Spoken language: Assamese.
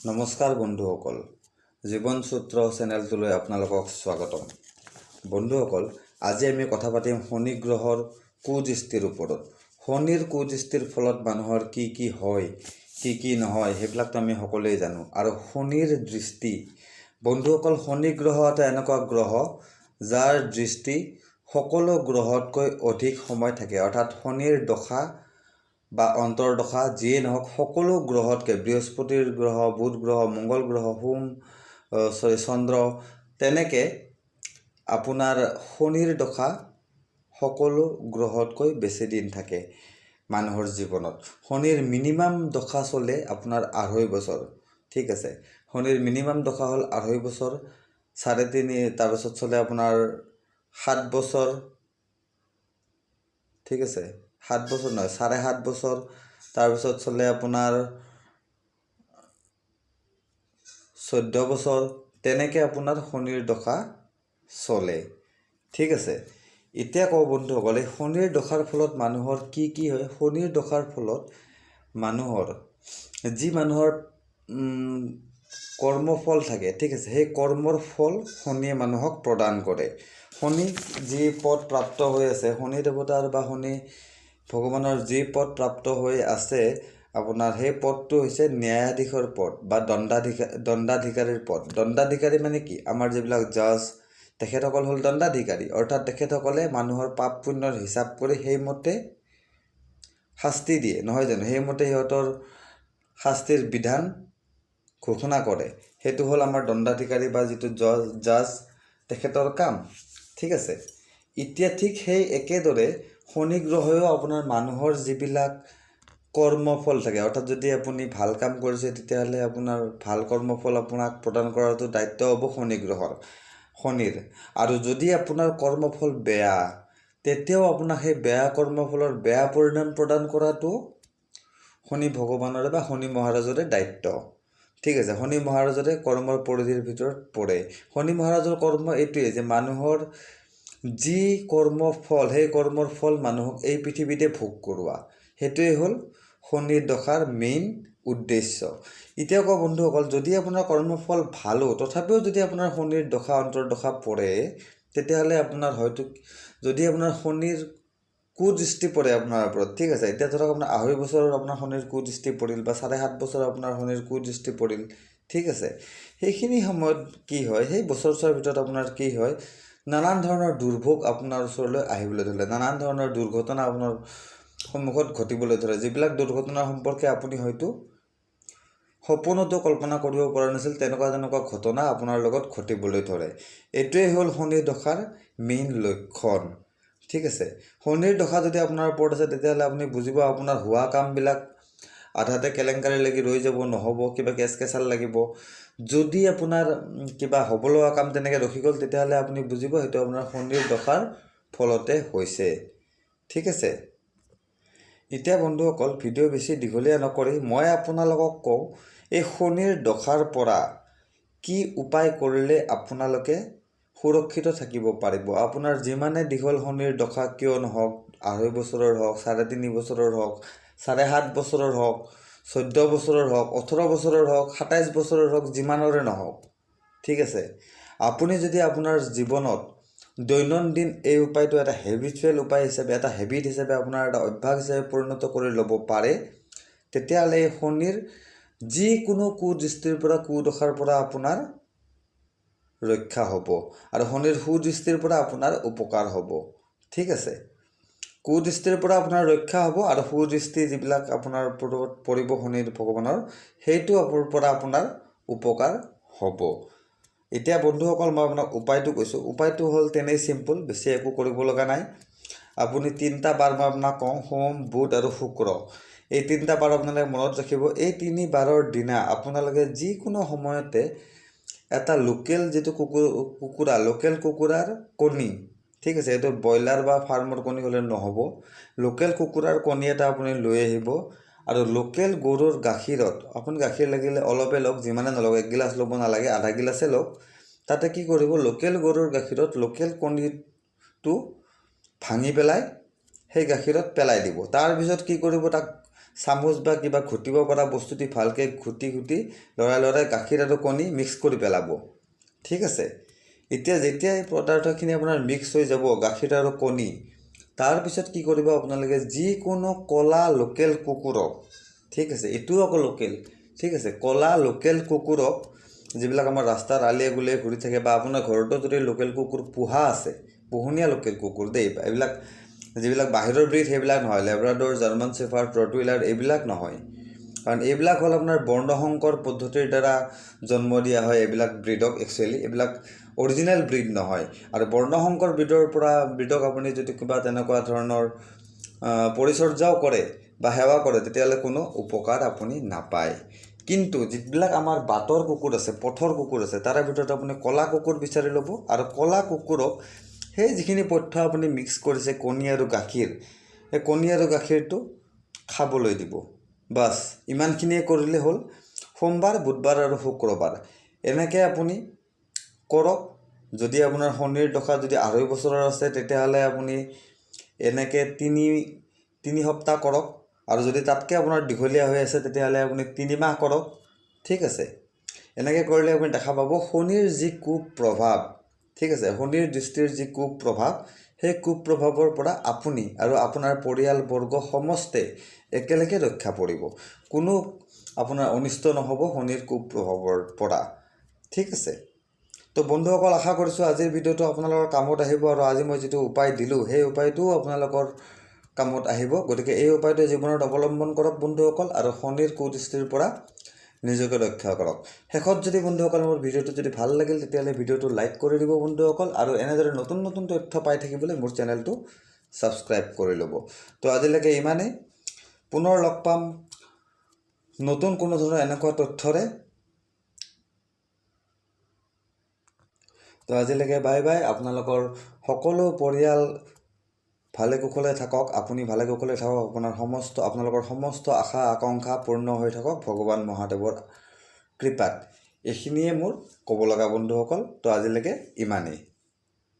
নমস্কাৰ বন্ধুসকল, জীৱন সূত্ৰ চেনেলটোলৈ আপোনালোকক স্বাগতম। বন্ধুসকল, আজি আমি কথা পাতিম শনি গ্ৰহৰ কুদৃষ্টিৰ ওপৰত। শনিৰ কুদৃষ্টিৰ ফলত মানুহৰ কি কি হয়, কি নহয় সেইবিলাকতো আমি সকলোৱে জানো। আৰু শনিৰ দৃষ্টি, বন্ধুসকল, শনি গ্ৰহ এটা এনেকুৱা গ্ৰহ যাৰ দৃষ্টি সকলো গ্ৰহতকৈ অধিক সময় থাকে। অৰ্থাৎ শনিৰ দশা বা অন্তৰ্দশা যিয়ে নহওক সকলো গ্ৰহতকৈ, বৃহস্পতিৰ গ্ৰহ, বুধ গ্ৰহ, মংগল গ্ৰহ, চন্দ্ৰ, তেনেকৈ আপোনাৰ শনিৰ দশা সকলো গ্ৰহতকৈ বেছি দিন থাকে মানুহৰ জীৱনত। শনিৰ মিনিমাম দশা চলে আপোনাৰ 2.5 বছৰ। ঠিক আছে, শনিৰ মিনিমাম দশা হ'ল 2.5 বছৰ, 3.5, তাৰপিছত চলে আপোনাৰ 7 বছৰ। ঠিক আছে, 7 বছৰ নহয়, 7.5 বছৰ, তাৰপিছত চলে আপোনাৰ 14 বছৰ। তেনেকৈ আপোনাৰ শনিৰ দশা চলে। ঠিক আছে, এতিয়া কওঁ বন্ধুসকলে, শনিৰ দশাৰ ফলত মানুহৰ কি কি হয়। শনিৰ দশাৰ ফলত মানুহৰ কৰ্মফল থাকে, ঠিক আছে, সেই কৰ্মৰ ফল শনিয়ে মানুহক প্ৰদান কৰে। শনি যি পদ প্ৰাপ্ত হৈ আছে, শনি দেৱতাৰ বা শনি ভগৱানৰ যি পদ প্ৰাপ্ত হৈ আছে আপোনাৰ, সেই পদটো হৈছে ন্যায়াধীশৰ পদ বা দণ্ডাধিকাৰীৰ পদ। দণ্ডাধিকাৰী মানে কি, আমাৰ যিবিলাক জাজ, তেখেতসকল হ'ল দণ্ডাধিকাৰী। অৰ্থাৎ তেখেতসকলে মানুহৰ পাপ পুণ্যৰ হিচাপ কৰি সেইমতে শাস্তি দিয়ে, নহয় জানো? সেইমতে সিহঁতৰ শাস্তিৰ বিধান ঘোষণা কৰে। সেইটো হ'ল আমাৰ দণ্ডাধিকাৰী বা যিটো জাজ, তেখেতৰ কাম। ঠিক আছে, এতিয়া ঠিক সেই একেদৰে শনি গ্ৰহেও আপোনাৰ মানুহৰ যিবিলাক কৰ্মফল থাকে, অৰ্থাৎ যদি আপুনি ভাল কাম কৰিছে তেতিয়াহ'লে আপোনাৰ ভাল কৰ্মফল আপোনাক প্ৰদান কৰাটো দায়িত্ব হ'ব শনিৰ। আৰু যদি আপোনাৰ কৰ্মফল বেয়া, তেতিয়াও আপোনাক সেই বেয়া কৰ্মফলৰ বেয়া পৰিণাম প্ৰদান কৰাটো শনি ভগৱানৰে বা শনি মহাৰাজৰে দায়িত্ব। ঠিক আছে, শনি মহাৰাজৰে কৰ্মৰ পৰিধিৰ ভিতৰত পৰে। শনি মহাৰাজৰ কৰ্ম এইটোৱে যে মানুহৰ যি কৰ্মফল, সেই কৰ্মৰ ফল মানুহক এই পৃথিৱীতে ভোগ কৰোৱা। সেইটোৱে হ'ল শনিৰ দশাৰ মেইন উদ্দেশ্য। এতিয়া কওঁ বন্ধুসকল, যদি আপোনাৰ কৰ্মফল ভালো, তথাপিও যদি আপোনাৰ শনিৰ দশা অন্তৰ্দশা পৰে, তেতিয়াহ'লে আপোনাৰ হয়তো, যদি আপোনাৰ শনিৰ কুদৃষ্টি পৰে আপোনাৰ ওপৰত, ঠিক আছে, এতিয়া ধৰক আপোনাৰ 2.5 বছৰৰ আপোনাৰ শনিৰ কুদৃষ্টি পৰিল বা 7.5 বছৰ আপোনাৰ শনিৰ কুদৃষ্টি পৰিল। ঠিক আছে, সেইখিনি সময়ত কি হয়, সেই বছৰছোৱাৰ ভিতৰত আপোনাৰ কি হয়, নানান ধৰণৰ দুৰ্ভোগ আপোনাৰ ওচৰলৈ আহিবলৈ ধৰে, নানান ধৰণৰ দুৰ্ঘটনা আপোনাৰ সন্মুখত ঘটিবলৈ ধৰে, যিবিলাক দুৰ্ঘটনাৰ সম্পৰ্কে আপুনি হয়তো সপোনতো কল্পনা কৰিব পৰা নাছিল। তেনেকুৱা ঘটনা আপোনাৰ লগত ঘটিবলৈ ধৰে। এইটোৱেই হ'ল শনিৰ দশাৰ মেইন লক্ষণ। ঠিক আছে, শনিৰ দশা যদি আপোনাৰ ওপৰত আছে, তেতিয়াহ'লে আপুনি বুজিব আপোনাৰ হোৱা কামবিলাক আধাতে কেলেংকাৰী লাগি ৰৈ যাব, নহ'ব, কিবা কেচ কেচাল লাগিব। যদি আপোনাৰ কিবা হ'ব লগা কাম তেনেকৈ ৰখি গ'ল, তেতিয়াহ'লে আপুনি বুজিব সেইটো আপোনাৰ শনিৰ দশাৰ ফলতে হৈছে। ঠিক আছে, এতিয়া বন্ধুসকল, ভিডিঅ' বেছি দীঘলীয়া নকৰি মই আপোনালোকক কওঁ, এই শনিৰ দশাৰ পৰা কি উপায় কৰিলে আপোনালোকে সুৰক্ষিত থাকিব পাৰিব। আপোনাৰ যিমানে দীঘল শনিৰ দশা কিয় নহওক, 2.5 বছৰৰ হওক, 3.5 বছৰৰ হওক, 7.5 বছৰৰ হওক, 14 বছৰৰ হওক, 18 বছৰৰ হওক, 27 বছৰৰ হওক, যিমানৰে নহওক, ঠিক আছে, আপুনি যদি আপোনাৰ জীৱনত দৈনন্দিন এই উপায়টো এটা হেবিচুৱেল উপায় হিচাপে, এটা হেবিট হিচাপে, আপোনাৰ এটা অভ্যাস হিচাপে পৰিণত কৰি ল'ব পাৰে, তেতিয়াহ'লে এই শনিৰ যিকোনো কুদৃষ্টিৰ পৰা, কুদশাৰ পৰা আপোনাৰ ৰক্ষা হ'ব আৰু শনিৰ সুদৃষ্টিৰ পৰা আপোনাৰ উপকাৰ হ'ব। ঠিক আছে, কুদৃষ্টিৰ পৰা আপোনাৰ ৰক্ষা হ'ব আৰু সুদৃষ্টি যিবিলাক আপোনাৰ পৰিব শনিৰ ভগৱানৰ, সেইটো পৰা আপোনাৰ উপকাৰ হ'ব। এতিয়া বন্ধুসকল, মই আপোনাক উপায়টো কৈছোঁ। উপায়টো হ'ল তেনেই চিম্পুল, বেছি একো কৰিব লগা নাই। আপুনি 3টা বাৰ মই আপোনাক কওঁ, সোম, বুধ আৰু শুক্ৰ, এই 3টা বাৰ আপোনালোকে মনত ৰাখিব। এই 3 বাৰৰ দিনা আপোনালোকে যিকোনো সময়তে এটা লোকেল যিটো লোকেল কুকুৰাৰ কণী, ঠিক আছে, এইটো ব্ৰইলাৰ বা ফাৰ্মৰ কণী হ'লে নহ'ব, লোকেল কুকুৰাৰ কণী এটা আপুনি লৈ আহিব আৰু লোকেল গৰুৰ গাখীৰত, আপুনি গাখীৰ লাগিলে অলপে লওক, যিমানে নলওক, 1 গিলাচ ল'ব নালাগে, আধা গিলাচে লওক। তাতে কি কৰিব, লোকেল গৰুৰ গাখীৰত লোকেল কণীটো ভাঙি পেলাই সেই গাখীৰত পেলাই দিব। তাৰপিছত কি কৰিব, তাক চামুচ বা কিবা ঘুটিব পৰা বস্তু দি ভালকৈ ঘুটি লৰাই গাখীৰ আৰু কণী মিক্স কৰি পেলাব। ঠিক আছে। এতিয়া যেতিয়া এই পদাৰ্থখিনি আপোনাৰ মিক্স হৈ যাব গাখীৰ আৰু কণী, তাৰপিছত কি কৰিব আপোনালোকে যিকোনো ক'লা লোকেল কুকুৰক, ঠিক আছে, এইটোও আকৌ লোকেল, ঠিক আছে, ক'লা লোকেল কুকুৰক, যিবিলাক আমাৰ ৰাস্তাৰ আলিয়ে গুলিয়ে ঘূৰি থাকে বা আপোনাৰ ঘৰতো যদি লোকেল কুকুৰ পোহা আছে, পোহনীয়া লোকেল কুকুৰ দেই, এইবিলাক যিবিলাক বাহিৰৰ ব্ৰীড সেইবিলাক নহয়, লেব্ৰাডৰ, জাৰ্মান শ্বেফাৰ্ড, ৰটউইলাৰ এইবিলাক নহয়, কাৰণ এইবিলাক হ'ল আপোনাৰ বৰ্ণসংকৰ পদ্ধতিৰ দ্বাৰা জন্ম দিয়া হয়। এইবিলাক ব্ৰীডক একচুৱেলি এইবিলাক অৰিজিনেল ব্ৰীড নহয়। আৰু বৰ্ণসংকৰ ব্ৰীডক আপুনি যদি কিবা তেনেকুৱা ধৰণৰ পৰিচৰ্যাও কৰে বা সেৱা কৰে তেতিয়াহ'লে কোনো উপকাৰ আপুনি নাপায়। কিন্তু যিবিলাক আমাৰ বাটৰ কুকুৰ আছে, পথৰ কুকুৰ আছে, তাৰে ভিতৰত আপুনি ক'লা কুকুৰ বিচাৰি ল'ব আৰু ক'লা কুকুৰক সেই যিখিনি পথ্য আপুনি মিক্স কৰিছে কণী আৰু গাখীৰ, সেই কণী আৰু গাখীৰটো খাবলৈ দিব। বাছ ইমানখিনিয়ে কৰিলে হ'ল। সোমবাৰ, বুধবাৰ আৰু শুক্ৰবাৰ এনেকৈ আপুনি কৰক। যদি আপোনাৰ শনিৰ দশা যদি 2.5 বছৰৰ আছে তেতিয়াহ'লে আপুনি এনেকৈ তিনি সপ্তাহ কৰক, আৰু যদি তাতকৈ আপোনাৰ দীঘলীয়া হৈ আছে তেতিয়াহ'লে আপুনি 3 মাহ কৰক। ঠিক আছে। এনেকৈ কৰিলে আপুনি দেখা পাব শনিৰ যি কুপ্ৰভাৱ, ঠিক আছে, শনিৰ দৃষ্টিৰ যি কুপ্ৰভাৱ, সেই কুপ্ৰভাৱৰ পৰা আপুনি আৰু আপোনাৰ পৰিয়ালবৰ্গ সমস্তে একেলগে ৰক্ষা পৰিব। কোনো আপোনাৰ অনিষ্ট নহ'ব শনিৰ কুপ্ৰভাৱৰ পৰা। ঠিক আছে। তো বন্ধুসকল, আশা কৰিছোঁ আজিৰ ভিডিঅ'টো আপোনালোকৰ কামত আহিব, আৰু আজি মই যিটো উপায় দিলোঁ সেই উপায়টোও আপোনালোকৰ কামত আহিব। গতিকে এই উপায়টো জীৱনত অৱলম্বন কৰক বন্ধুসকল, আৰু শনিৰ কুদৃষ্টিৰ পৰা নিজকে ৰক্ষা কৰক। শেষত যদি বন্ধুসকল মোৰ ভিডিঅ'টো যদি ভাল লাগিল তেতিয়াহ'লে ভিডিঅ'টো লাইক কৰি দিব বন্ধুসকল, আৰু এনেদৰে নতুন নতুন তথ্য পাই থাকিবলৈ মোৰ চেনেলটো ছাবস্ক্ৰাইব কৰি ল'ব। তো আজিলৈকে ইমানেই। পুনৰ লগ পাম নতুন কোনো ধৰণৰ এনেকুৱা তথ্যৰে। তো আজিলৈকে বাই বাই। আপোনালোকৰ সকলো পৰিয়াল ভালে কুশলে থাকক, আপুনি ভালে কুশলে থাকক, আপোনালোকৰ সমস্ত আশা আকাংক্ষা পূৰ্ণ হৈ থাকক ভগৱান মহাদেৱৰ কৃপাত। এইখিনিয়ে মোৰ ক'ব লগা বন্ধুসকল। তো আজিলৈকে ইমানেই।